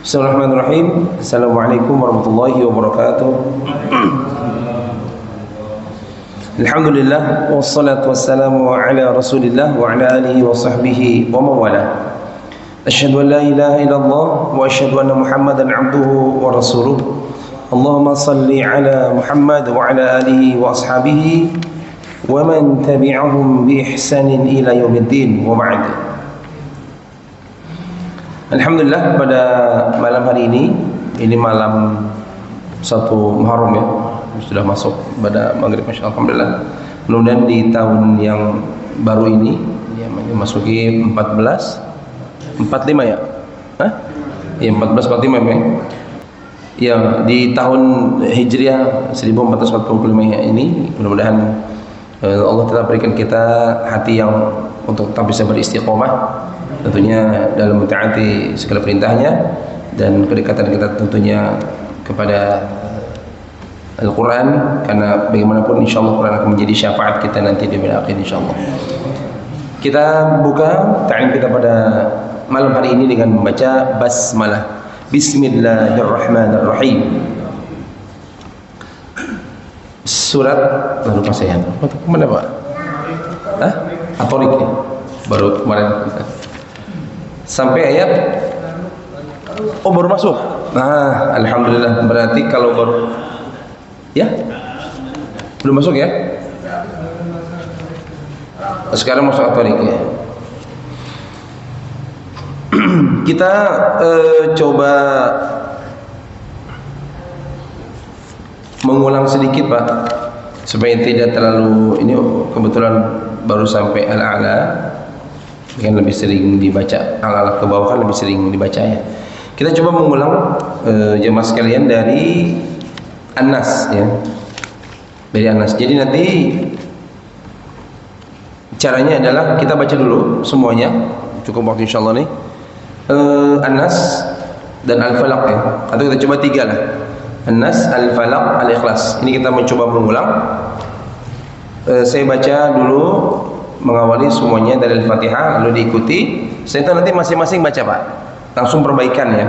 Bismillahirrahmanirrahim. Assalamualaikum warahmatullahi wabarakatuh. Alhamdulillah wassalatu wassalamu ala Rasulillah wa ala alihi wa sahbihi wa mawala. Asyhadu an la ilaha illallah wa asyhadu anna Muhammadan abduhu wa rasuluh. Allahumma salli ala Muhammad wa ala alihi wa ashabihi wa man tabi'ahum bi ihsanin ila yaumiddin wa ba'd. Alhamdulillah, pada malam hari ini malam 1 Muharram ya, sudah masuk pada maghrib, masya Allah. Alhamdulillah, mudah-mudahan di tahun yang baru ini ya, memasuki 45 ya? Hah? Ya 1445 ya. Ya, di tahun Hijriah 1445 ya ini, mudah-mudahan Allah tetap berikan kita hati yang untuk tetap bisa beristiqomah, tentunya dalam mentaati segala perintahnya, dan kedekatan kita tentunya kepada Al-Quran, karena bagaimanapun insyaallah Quran akan menjadi syafaat kita nanti di yaumil akhir insyaallah. Kita buka ta'lim kita pada malam hari ini dengan membaca basmalah. Bismillahirrahmanirrahim. Surat baru pas saya. Mana Pak? Hah? Atorik ya? Baru kemarin kita. Sampai ayat baru masuk. Nah, alhamdulillah, berarti kalau baru ya belum masuk ya, sekarang masuk At-Tariq ya. Kita coba mengulang sedikit Pak, supaya tidak terlalu ini. Kebetulan baru sampai Al-A'la, kan lebih sering dibaca, Al-A'la ke bawah kan lebih sering dibaca ya. Kita coba mengulang jemaah sekalian dari An-Nas ya, dari An-Nas. Jadi nanti caranya adalah kita baca dulu semuanya, cukup waktu insyaallah nih, An-Nas dan Al-Falaq ya, atau kita coba 3 lah, An-Nas, Al-Falaq, Al-Ikhlas. Ini kita mencoba mengulang. Saya baca dulu, mengawali semuanya dari Al-Fatihah, lalu diikuti. Setelah nanti masing-masing baca Pak, langsung perbaikan ya.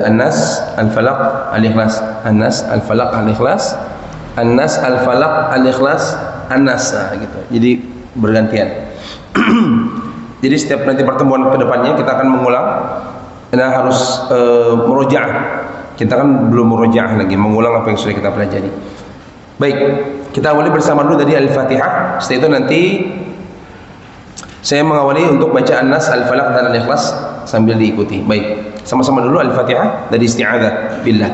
An-Nas, Al-Falaq, Al-Ikhlas, An-Nas, Al-Falaq, Al-Ikhlas, An-Nas, Al-Falaq, Al-Ikhlas, An-Nas, nah, gitu. Jadi bergantian. Jadi setiap nanti pertemuan kedepannya kita akan mengulang. Kita harus murojaah. Kita kan belum murojaah lagi, mengulang apa yang sudah kita pelajari. Baik, kita awali bersama dulu dari Al-Fatihah. Setelah itu nanti saya mengawali untuk baca An-Nas, Al-Falaq dan Al-Ikhlas sambil diikuti. Baik, sama-sama dulu Al-Fatihah dari isti'adzah billah.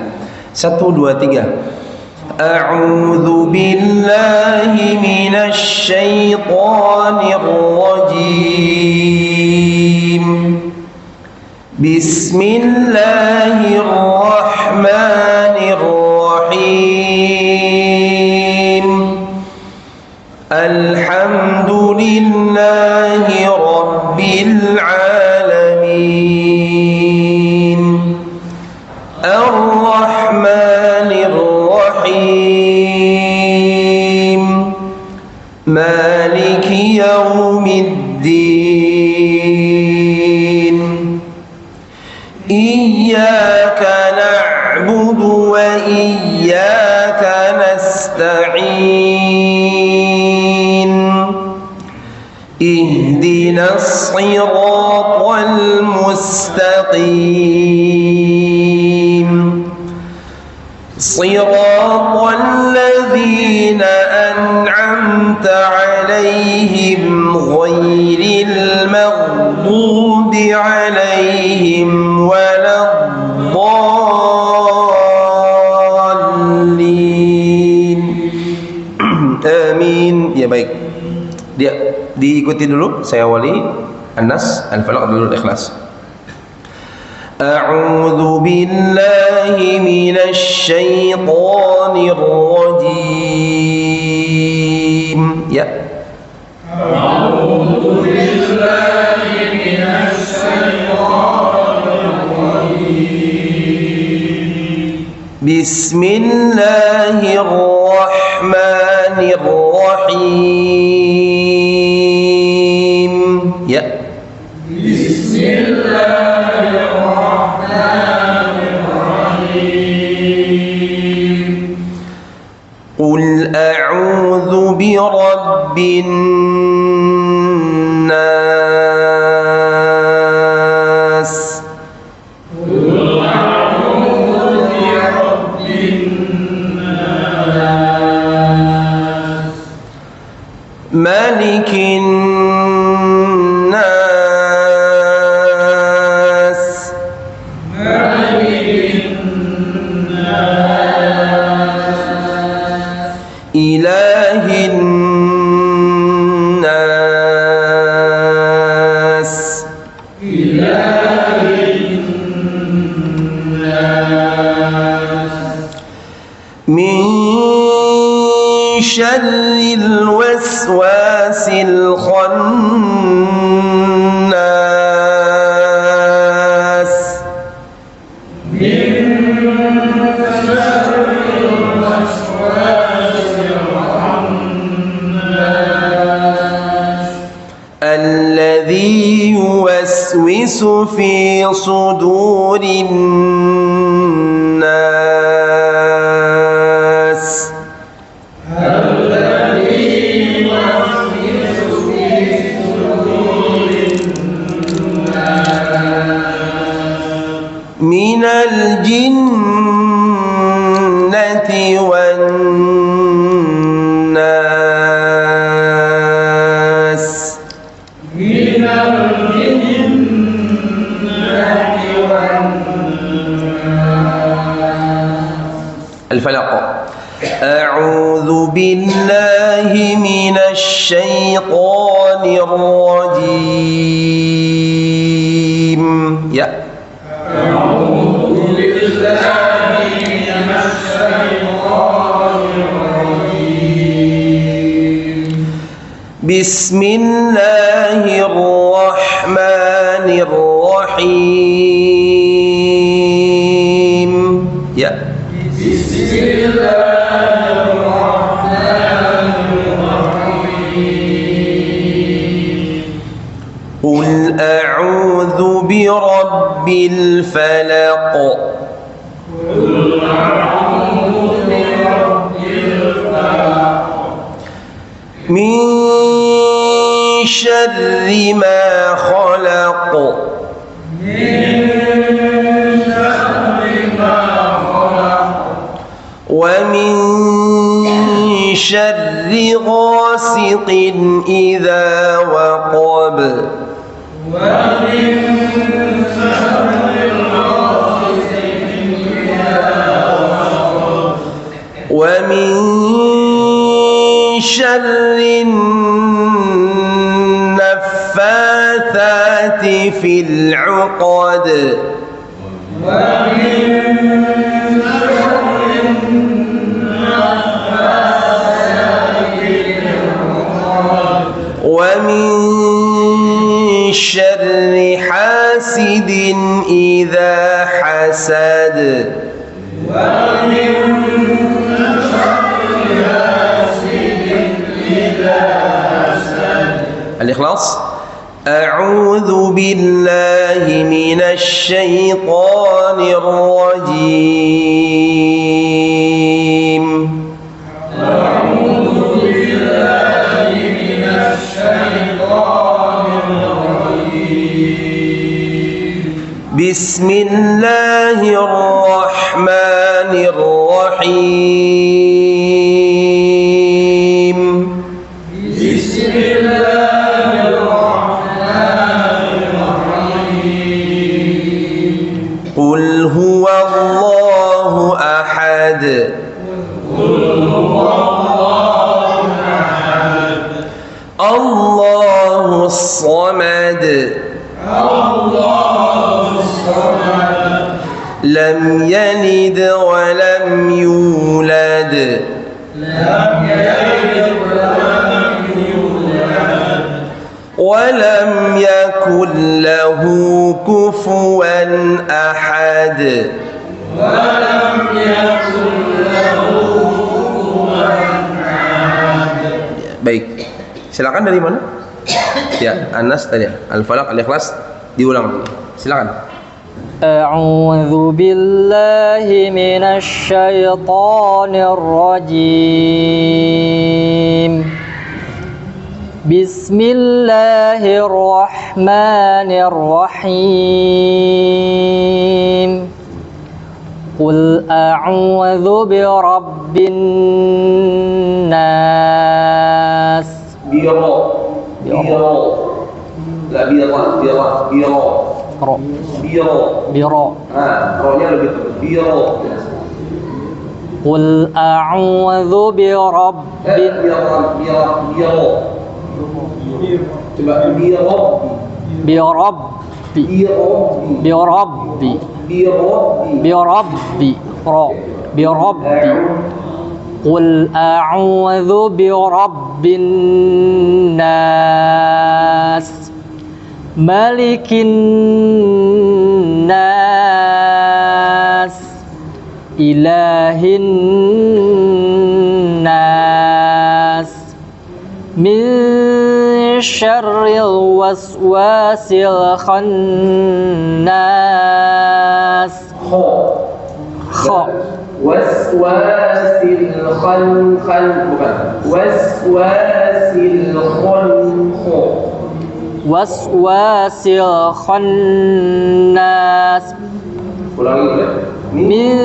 1 2 3. A'udzu billahi minasy syaithanir rajim. Bismillahirrahmanirrahim. Alhamdulillahi rabbil alamin. Ar-Rahmanir Rahim. Maliki yaumiddin. Iyyaka na'budu wa iyyaka nasta'in. Ihdinas siratal mustaqim. Siratal ladzina an'amta 'alaihim ghairil maghdubi 'alaihim waladdallin. Amin. Ya baik. Dia diikuti dulu, saya awali An-Nas, Al-Falaq dulu, Al-Ikhlas. A'udzu billahi minasy syaithanir rajim. Ya. A'udzu billahi minasy syaithanir rajim. Bismillahirrahmanirrahim. Ya. Bismillah. syarril waswasil khannas. Alladzi yuwaswisu fi sudurin nas. Minal jinnati wan nas. Al-Falaq. A'udzu billahi minasy syaithanir rajim. Ya. Bismillahirrahmanirrahim. Ya. Qul a'udzu birabbil falaq. Min syarri ma khalaq. Wa min syarri ghasiqin idza waqab. Wa min syarri naffathati fil 'uqad. Wa min syarri hasidin idza hasad. Al-Ikhlas. A'udzu billahi minasy syaithanir rajim. Bismillahirrahmanirrahim. Qul huwallahu ahad. Allahus samad. Lam yalid wa lam yulad. Wa lam yakul lahu kufuwan ahad. Baik. Silakan dari mana? Ya, Anas tadi. Al-Falaq, Al-Ikhlas diulang. Silakan. A'udzu billahi minasy syaithanir rajim. Bismillahirrahmanirrahim. Qul a'udzu birabbin nas. Biro. La biro. Biro. Ro-nya lebih tebal. Biro. Qul a'udzu birabbin. Biro. Coba birabbi Qul a'udzu birabbin nas, malikin nas, ilahin nas, min syarril waswasil khannas. Waswasil bukan waswasil waswasil khannas. Ulangi min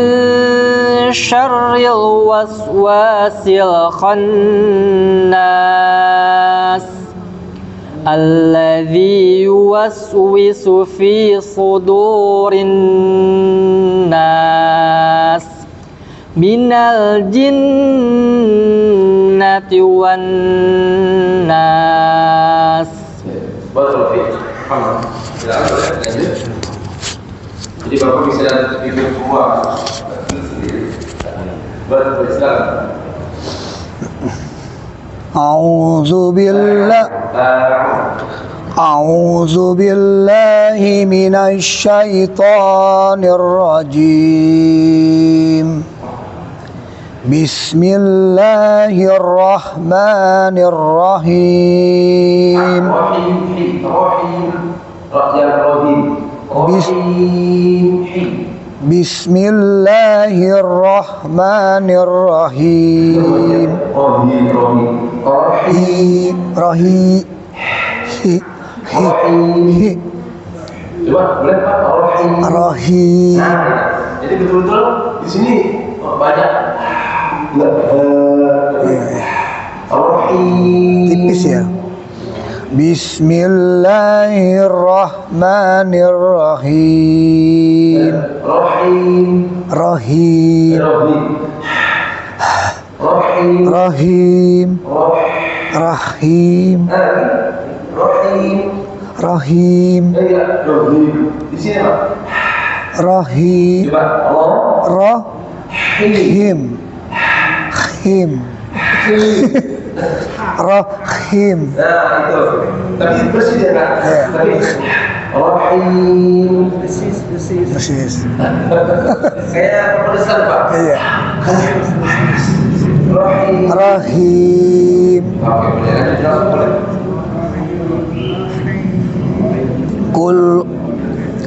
syarril waswasil khannas alladzi yuwaswisu fi sudurin nas minal jinnati wan nas. Jadi Bapak bisa ikut semua. Silakan. A'udzu billahi minasy syaithanir rajim. Bismillahirrahmanirrahim. Bismillahirrahmanirrahim. Rahim. Jadi betul-betul di sini banyak tipis ya. Bismillahirrahmanirrahim. Rahim. Rahim. Di sini Pak. Rahim. Rahim. Nah itu. Tapi bersih ya Kak. Tapi Rahim. Persis. Kayak pedesan Pak. Iya. Rahim. Rahim. Oke, boleh lanjut boleh.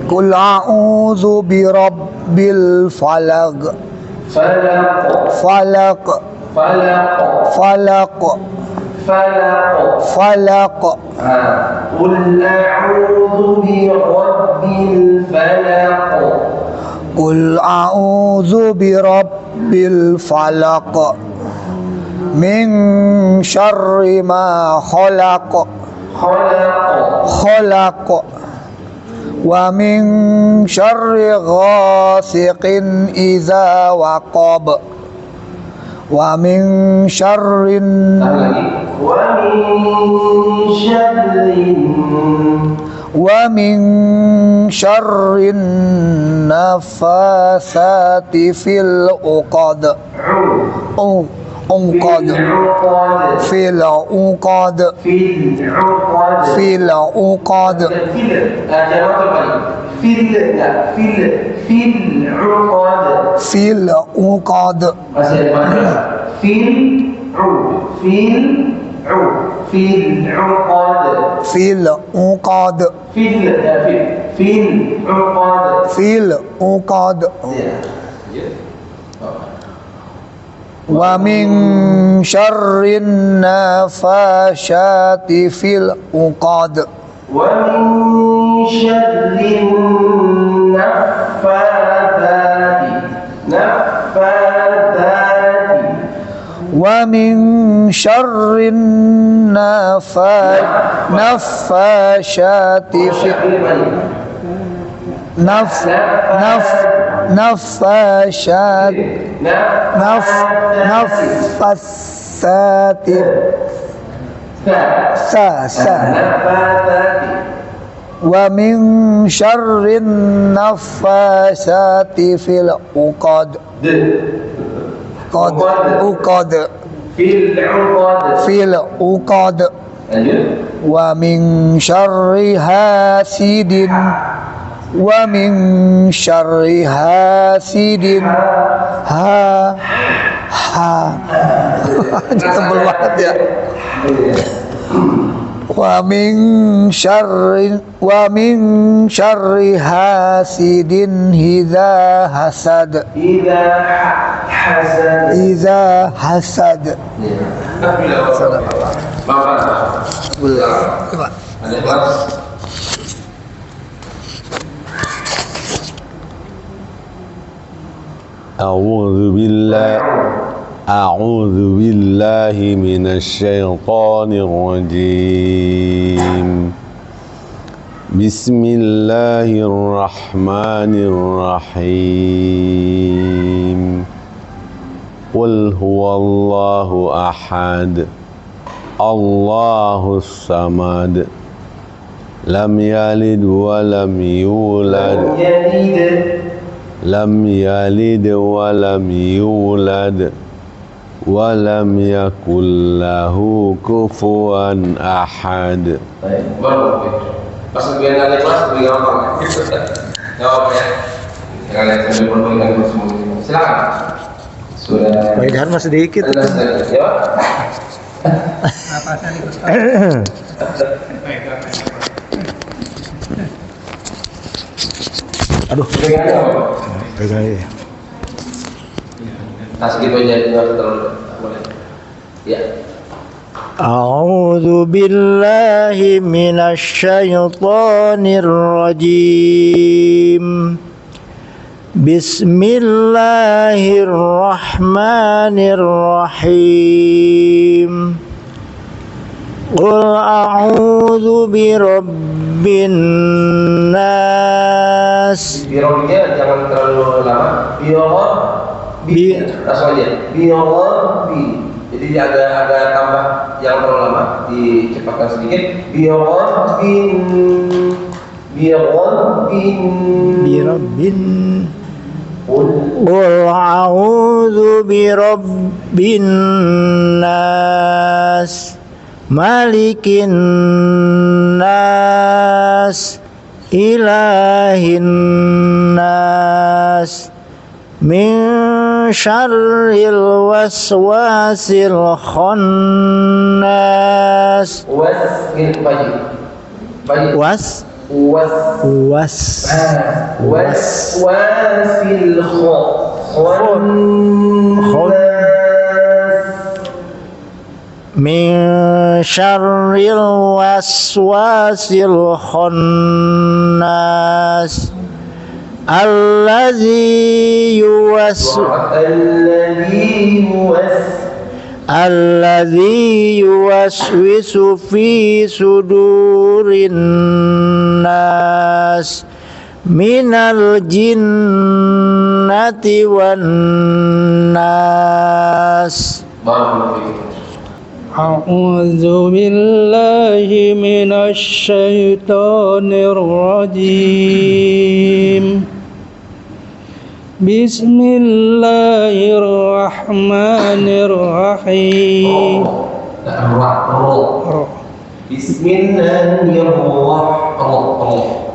Qul a'udzu birabbil falaq. Falaq. Qul a'udzu birabbil falaq. Qul a'udzu birabbil falaq. Min syarri ma khalaq. Wa min syarri ghasiqin idza waqab. Wa min syarrin nafasati fil uqad. Fil uqad. Wa min syarrin nafasati fil uqad. Wa min syarrin nafasati wa min syarrin nafasati fil uqad. qad uqad fil 'uqad. fil uqad Lanjut. wa min syarri hasidin ha tebel banget ya. Wa min syarri hasidin idza hasad. Idza hasad. Coba. أعوذ بالله من الشيطان الرجيم بسم الله الرحمن الرحيم قل هو الله أحد الله الصمد لم يلد ولم يولد lam yalid wa lam yulad wa lam yakul lahu kufuwan ahad. Baik, baru pas ujian kali kelas lebih gampang. Jawab ya. Kalian sambil berbagi semua. Silakan. Sudah. Faedahan masih sedikit. Jawab. Apa tadi Ustaz? Aduh. Pegang. Tas gitu aja terlalu boleh. Ya. A'udzu billahi minasy syaithanir rajim. Bismillahirrahmanirrahim. Qul a'udzu birabbin nas. Birobnya jangan terlalu lama. Langsung aja. Birobbi. Jadi agak tambah, jangan terlalu lama. Dicepatkan sedikit. Birabbin. Qul a'udzu birabbin nas. Malikin nas. Ilahin nas. Min syarril waswasil khannas. Waswasil min syarril waswasil khannas alladzi yuwaswisu fi sudurin nas minal jinnati wan nas. A'udzu billahi minasy syaithanir rajim. Bismillahirrahmanirrahim.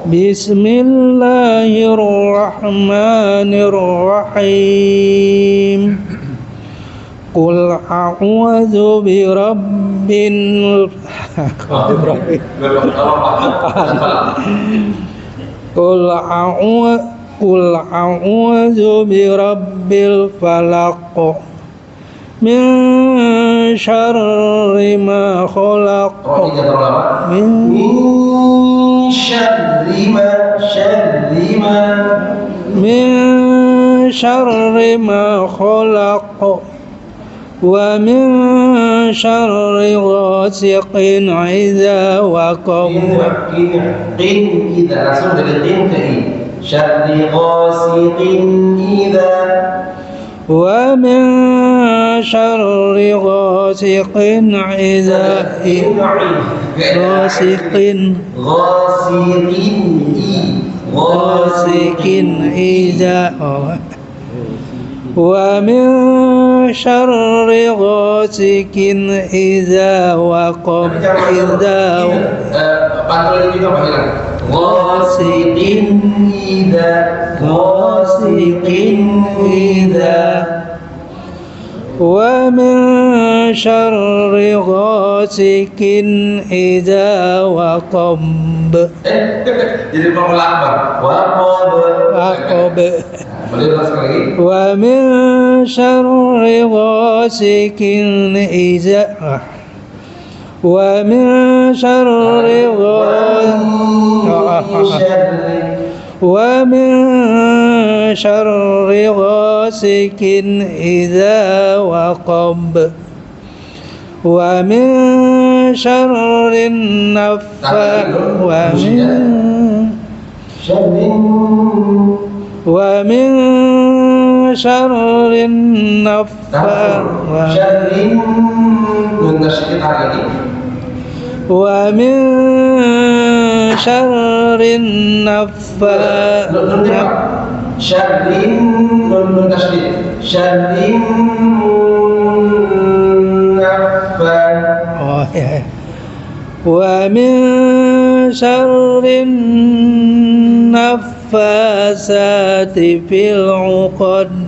Bismillahirrahmanirrahim. Qul a'udzu birabbin Qul a'udzu birabbil falaq min syarri ma khalaq min syarri ma khalaq wa min syarri ghasiqin idza waqab. Kita langsung dari qin ke i. Syarri ghasiqin idza wa min syarri ghasiqin idza ghasiqin idza wa min syarri ghasikin idza waqab pantulnya juga panggilan ghasikin idza wa min syarri ghasikin idza waqab. Jadi formula waqab. Boleh ulas lagi? Wa min syarri ghasikin idza wa min syarri ghasikin idza waqab wa min syarri wa min syarri wa min syarri wa min syarri naffasati fil 'uqad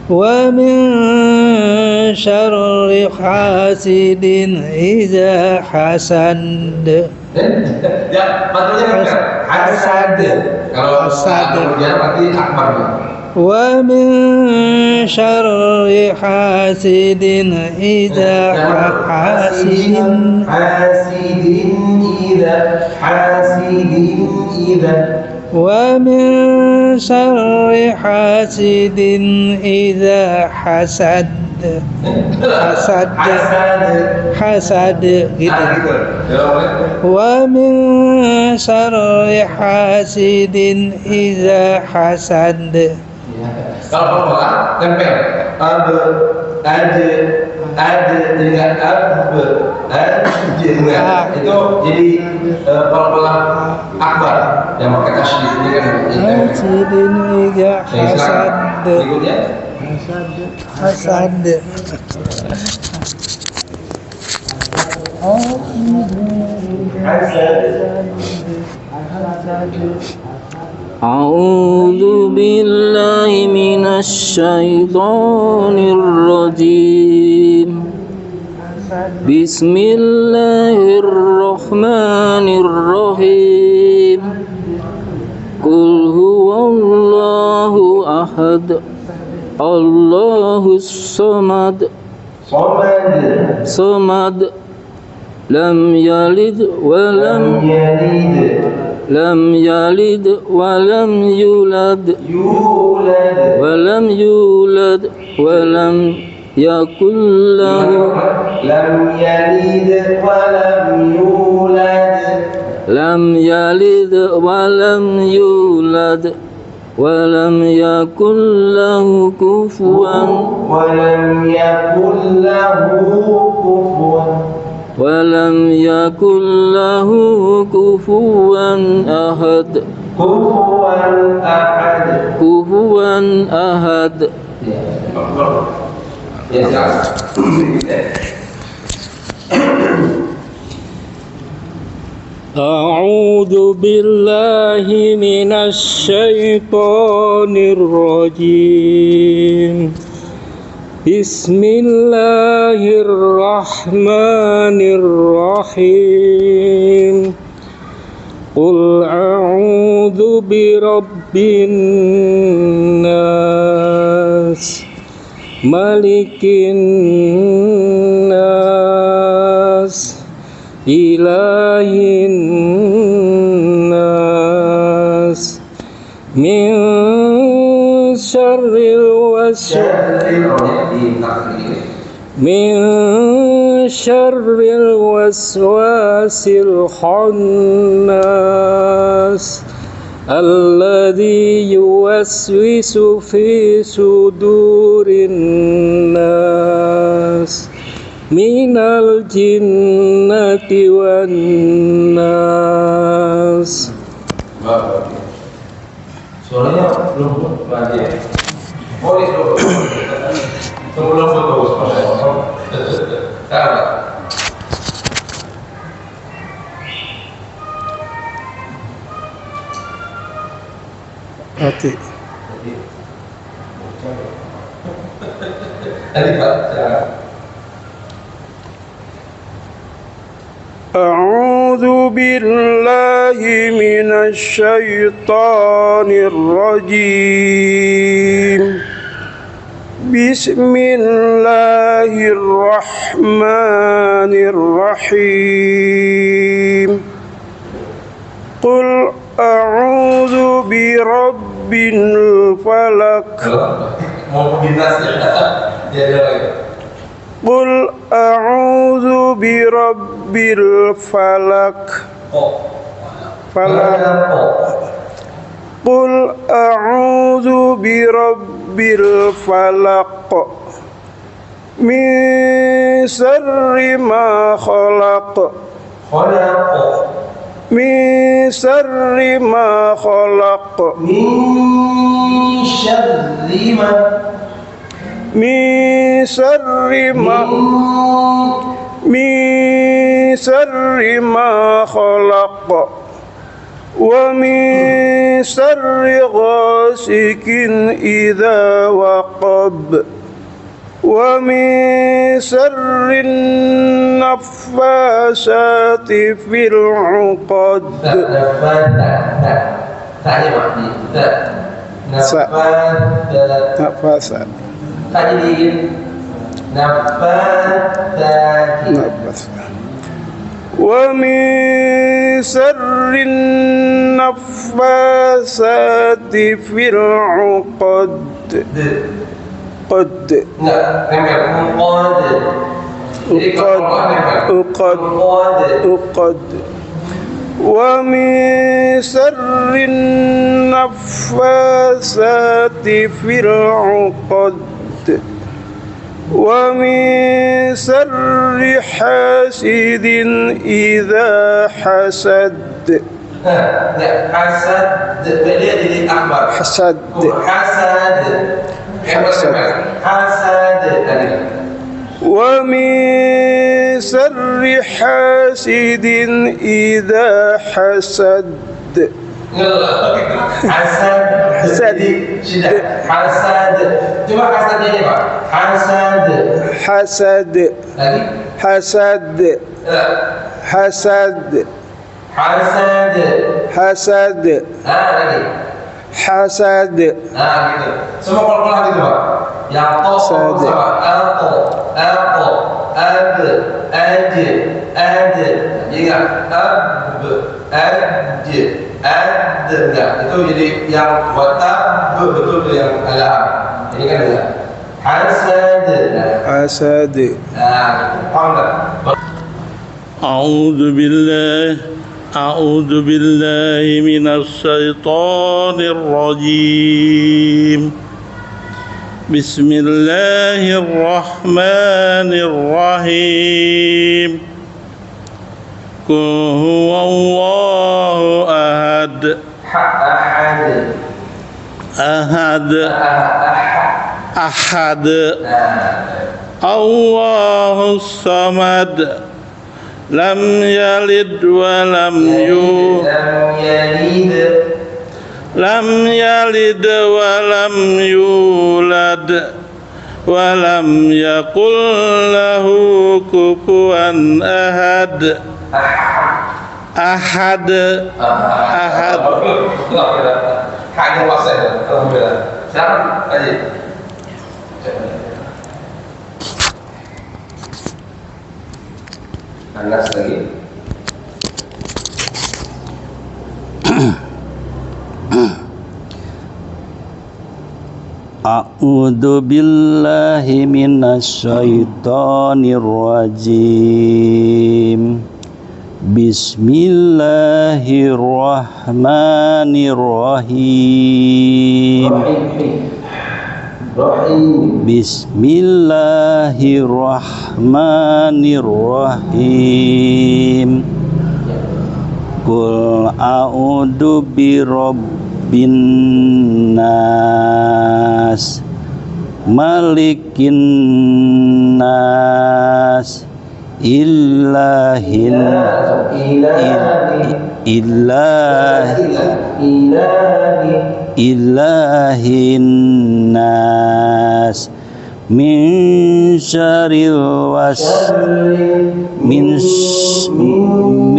wa min syarri hasidin idza hasad. Ya, pantulnya hasad. Kalau dia berarti akbar. Wa min syarri hasidin idza wa min syarri hasidin idza hasad gitu. Wa min syarri hasidin idza hasad. Kalau formula tempel itu jadi formula akbar yang pakai tasydid ini kan hasidin idza hasad. Berikutnya hasad. A'udzu billahi minasy syaithanir rajim. Bismillahirrahmanirrahim. Qul huwallahu ahad. Allahus samad. Samad. Lam yalid wa lam yalid wa lam yulad wa lam yulad wa lam yakul lahu lam yalid wa lam yulad wa lam yakul lahu kufuwan ولم يكن له كفوا أحد. كفوا أحد. أعوذ بالله من الشيطان الرجيم. Bismillahirrahmanirrahim. Qul a'udzu birabbin nas, malikin nas, ilahin nas, min syarril waswasil khannas alladzi yuwaswisu fi sudurin nas minal jinnati wan nas. Suaranya belum bahagia. Boleh dulu. Sebelum terus. Sabar. Oke. Tadi Pak. أعوذ بالله من الشيطان الرجيم بسم الله الرحمن الرحيم قل أعوذ برب الفلق Mau binasnya dia lagi. قل أعوذ برب الفلق قل أعوذ برب الفلق من شر ما خلق من شر ما خلق من شر ما خلق ومن شر غاسق إذا وقب ومن شر النفاثات في العقد نفاثات ومن شر النفاثات في العقد ومن شر النفاثات في العقد ومن شر حاسد إذا حسد حسد ومن شر حاسد إذا حسد Hasad. Coba hasadnya ini Pak. حسد Lagi. حسد حسد حسد Lagi. حسد Gitu. Semua pelan-pelan gitu Pak. Yang to sama alto, ad, ingat enggak, itu jadi yang watab betul yang alam. Ini kan enggak. حسد Paham enggak? أعوذ بالله من الشيطان الرجيم بسم الله الرحمن الرحيم قل هو الله أحد أحد الله الصمد لم يلد ولم يولد ولم يكن له كفوا أحد أحد Hanya puasa ya. Alhamdulillah. Sekarang aja. Anas lagi. A'udzu billahi minasyaitonir rajim. Bismillahirrahmanirrahim. Bismillahirrahmanirrahim. Qul a'udzu birabbin nas malikin nas ilahin ilahin nas min syarril min syarril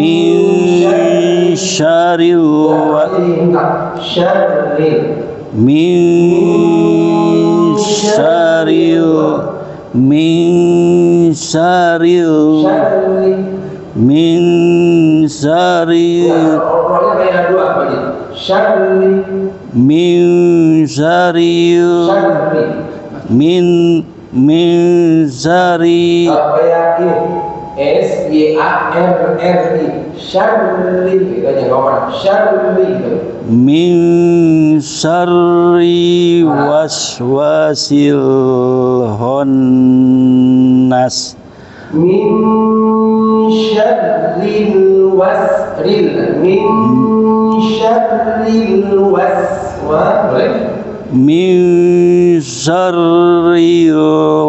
min syarri waswasil khannas min syarri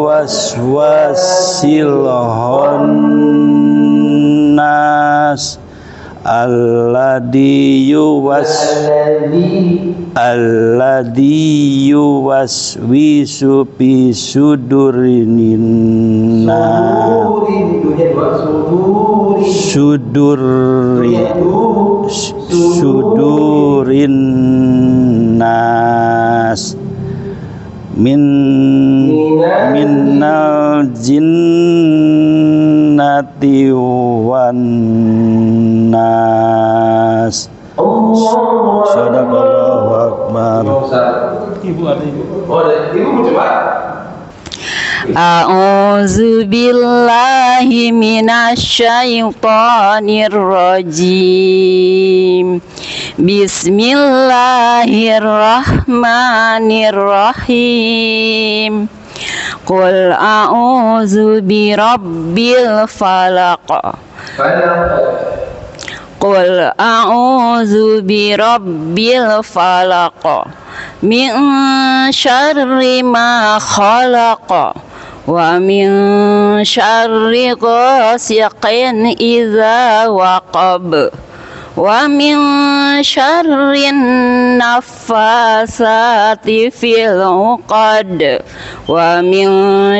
waswasil khannas alladzi yuwaswisu fi sudurin nas minnal jinnati wan nas. Sadaqallahu akbar. Ibu ada ibu. Oh, ada ibu coba. A'udzu billahi minasyaitonir rajim. Bismillahirrahmanirrahim. Qul a'udzu birabbil falaq. Qul a'udzu birabbil falaq min syarri ma khalaq wa min syarri ghasiqin idza waqab wa min syarrin naffasati fil 'uqad wa min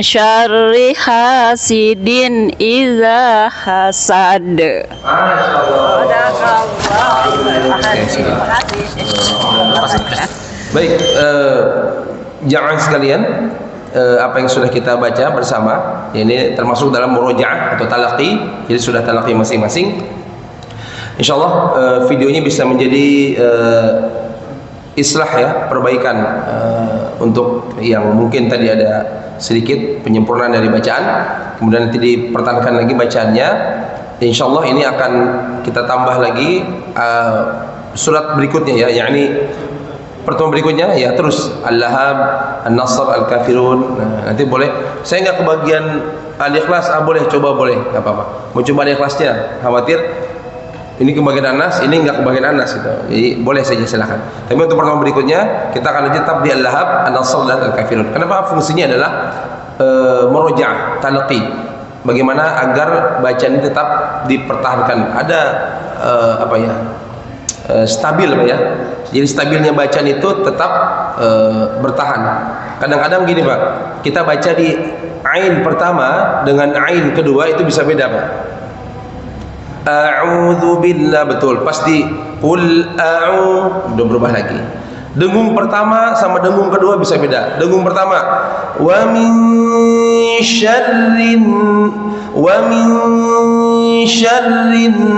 syarri hasidin idza hasad. Baik, jangan sekalian, apa yang sudah kita baca bersama ini termasuk dalam murojaah atau talaqi, jadi sudah talaqi masing-masing. Insyaallah videonya bisa menjadi islah ya, perbaikan untuk yang mungkin tadi ada sedikit penyempurnaan dari bacaan, kemudian nanti dipertahankan lagi bacaannya. Insyaallah ini akan kita tambah lagi surat berikutnya ya, yakni pertemuan berikutnya ya, terus Al-Lahab, An-Nasr, Al-Kafirun. Nah, nanti boleh saya nggak kebagian Al-Ikhlas, boleh coba, boleh, nggak apa-apa. Mau coba Al-Ikhlasnya, khawatir ini kebagian Anas, ini nggak kebagian Anas gitu. Jadi boleh saja, silakan. Tapi untuk pertemuan berikutnya kita akan tetap di Al-Lahab, An-Nasr dan Al-Kafirun. Kenapa? Fungsinya adalah murojaah, talaqi. Bagaimana agar bacaan ini tetap dipertahankan, ada stabil Pak ya. Jadi stabilnya bacaan itu tetap bertahan. Kadang-kadang gini Pak, kita baca di ain pertama dengan ain kedua itu bisa beda Pak. A'udzu billah, betul, pas di qul a'udzu udah berubah lagi. Dengung pertama sama dengung kedua bisa beda. Dengung pertama wa min syarrin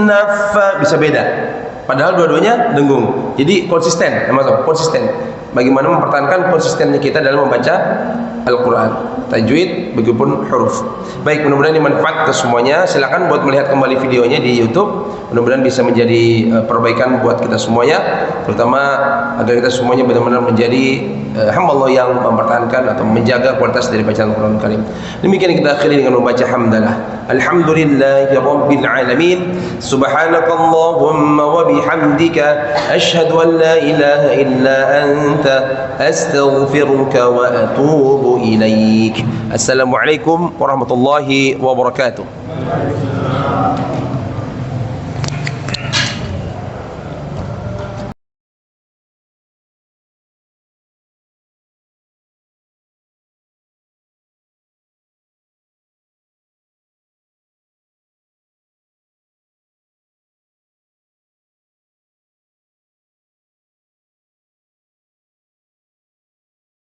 naffa bisa beda. Padahal dua-duanya dengung. Jadi konsisten, konsisten. Bagaimana mempertahankan konsistennya kita dalam membaca Al-Quran, tajwid, begitupun huruf. Baik, mudah-mudahan dimanfaat ke semuanya. Silakan buat melihat kembali videonya di YouTube. Mudah-mudahan bisa menjadi perbaikan buat kita semuanya, terutama agar kita semuanya benar-benar menjadi hamba Allah yang mempertahankan atau menjaga kualitas dari bacaan Al-Quran Karim. Demikian kita akhiri dengan membaca hamdalah. Alhamdulillahi Rabbil Alamin. Subhanakallahumma wa bihamdika asyhadu an la ilaha illa anta astaghfiruka wa atubu ilaik. Assalamualaikum warahmatullahi wabarakatuh.